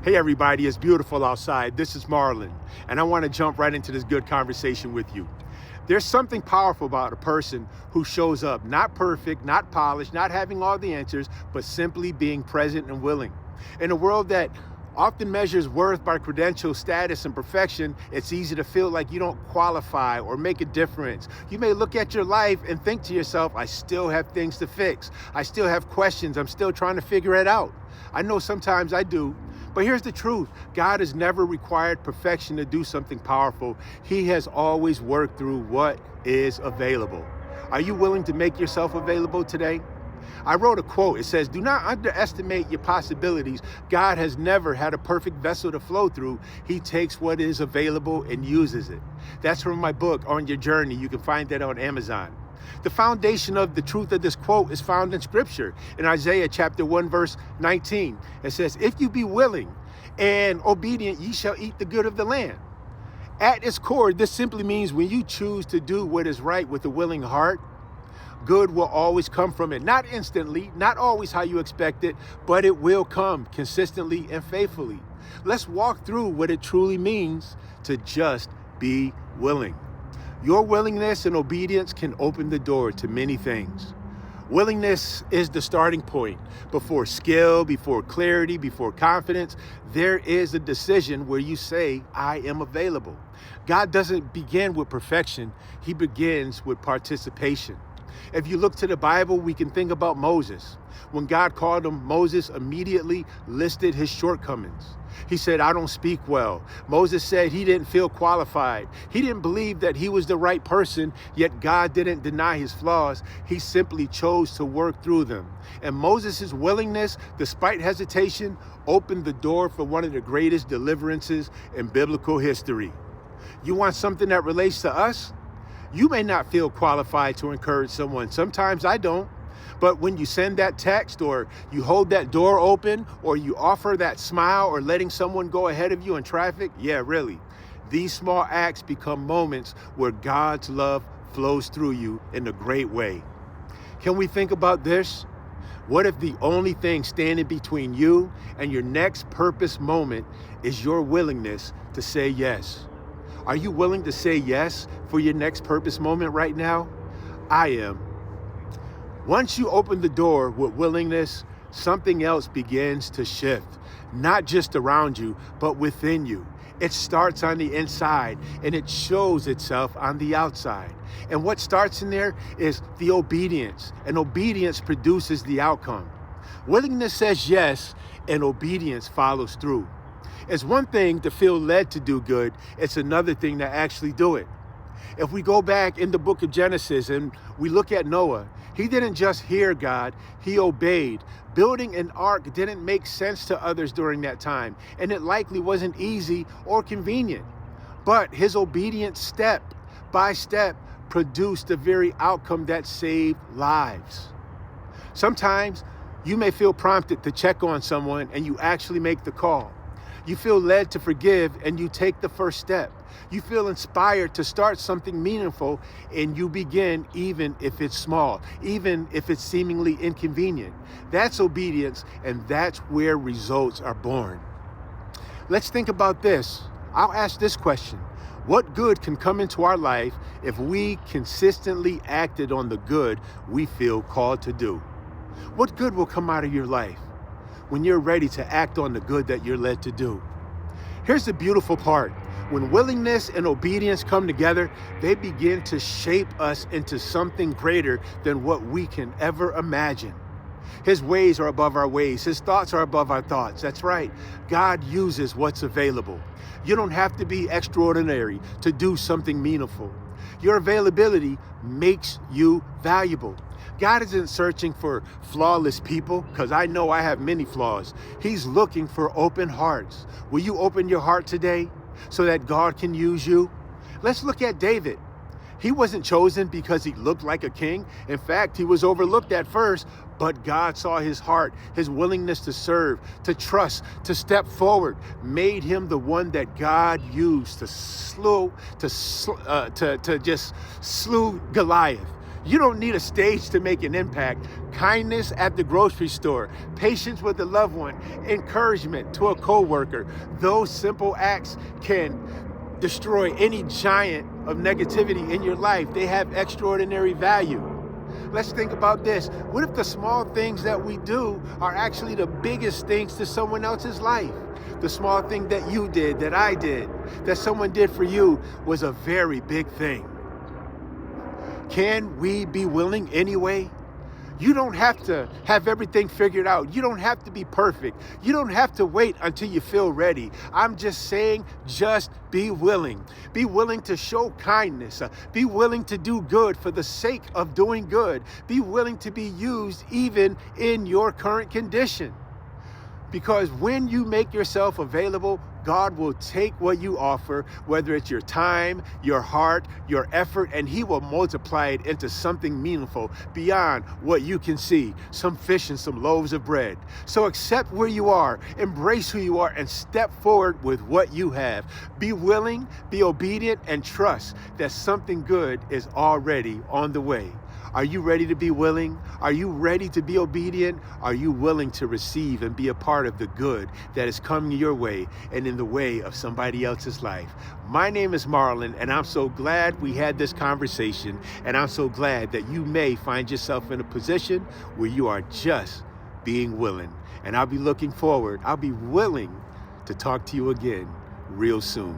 Hey everybody, it's beautiful outside. This is Marlon, and I want to jump right into this good conversation with you. There's something powerful about a person who shows up, not perfect, not polished, not having all the answers, but simply being present and willing. In a world that often measures worth by credentials, status, and perfection, it's easy to feel like you don't qualify or make a difference. You may look at your life and think to yourself, I still have things to fix. I still have questions. I'm still trying to figure it out. I know sometimes I do. But here's the truth. God has never required perfection to do something powerful. He has always worked through what is available. Are you willing to make yourself available today? I wrote a quote. It says, do not underestimate your possibilities. God has never had a perfect vessel to flow through. He takes what is available and uses it. That's from my book, On Your Journey. You can find that on Amazon. The foundation of the truth of this quote is found in Scripture. In Isaiah chapter 1, verse 19, it says, if you be willing and obedient, ye shall eat the good of the land. At its core, this simply means when you choose to do what is right with a willing heart, good will always come from it. Not instantly, not always how you expect it, but it will come consistently and faithfully. Let's walk through what it truly means to just be willing. Your willingness and obedience can open the door to many things. Willingness is the starting point. Before skill, before clarity, before confidence, there is a decision where you say, I am available. God doesn't begin with perfection. He begins with participation. If you look to the Bible, we can think about Moses. When God called him, Moses immediately listed his shortcomings. He said, I don't speak well. Moses said he didn't feel qualified. He didn't believe that he was the right person, yet God didn't deny his flaws. He simply chose to work through them. And Moses' willingness, despite hesitation, opened the door for one of the greatest deliverances in biblical history. You want something that relates to us? You may not feel qualified to encourage someone. Sometimes I don't. But when you send that text, or you hold that door open, or you offer that smile, or letting someone go ahead of you in traffic, yeah, really. These small acts become moments where God's love flows through you in a great way. Can we think about this? What if the only thing standing between you and your next purpose moment is your willingness to say yes? Are you willing to say yes for your next purpose moment right now? I am. Once you open the door with willingness, something else begins to shift, not just around you, but within you. It starts on the inside and it shows itself on the outside. And what starts in there is the obedience, and obedience produces the outcome. Willingness says yes, and obedience follows through. It's one thing to feel led to do good. It's another thing to actually do it. If we go back in the book of Genesis and we look at Noah, he didn't just hear God, he obeyed. Building an ark didn't make sense to others during that time, and it likely wasn't easy or convenient. But his obedience step by step produced the very outcome that saved lives. Sometimes you may feel prompted to check on someone and you actually make the call. You feel led to forgive and you take the first step. You feel inspired to start something meaningful and you begin, even if it's small, even if it's seemingly inconvenient. That's obedience, and that's where results are born. Let's think about this. I'll ask this question. What good can come into our life if we consistently acted on the good we feel called to do? What good will come out of your life when you're ready to act on the good that you're led to do? Here's the beautiful part. When willingness and obedience come together, they begin to shape us into something greater than what we can ever imagine. His ways are above our ways. His thoughts are above our thoughts. That's right. God uses what's available. You don't have to be extraordinary to do something meaningful. Your availability makes you valuable. God isn't searching for flawless people, because I know I have many flaws. He's looking for open hearts. Will you open your heart today so that God can use you? Let's look at David. He wasn't chosen because he looked like a king. In fact, he was overlooked at first, but God saw his heart, his willingness to serve, to trust, to step forward, made him the one that God used to just slew Goliath. You don't need a stage to make an impact. Kindness at the grocery store, patience with a loved one, encouragement to a coworker. Those simple acts can destroy any giant of negativity in your life. They have extraordinary value. Let's think about this. What if the small things that we do are actually the biggest things to someone else's life? The small thing that you did, that I did, that someone did for you was a very big thing. Can we be willing anyway? You don't have to have everything figured out. You don't have to be perfect. You don't have to wait until you feel ready. I'm just saying, just be willing. Be willing to show kindness. Be willing to do good for the sake of doing good. Be willing to be used even in your current condition. Because when you make yourself available, God will take what you offer, whether it's your time, your heart, your effort, and he will multiply it into something meaningful beyond what you can see, some fish and some loaves of bread. So accept where you are, embrace who you are, and step forward with what you have. Be willing, be obedient, and trust that something good is already on the way. Are you ready to be willing? Are you ready to be obedient? Are you willing to receive and be a part of the good that is coming your way and in the way of somebody else's life? My name is Marlon, and I'm so glad we had this conversation, and I'm so glad that you may find yourself in a position where you are just being willing. And I'll be willing to talk to you again real soon.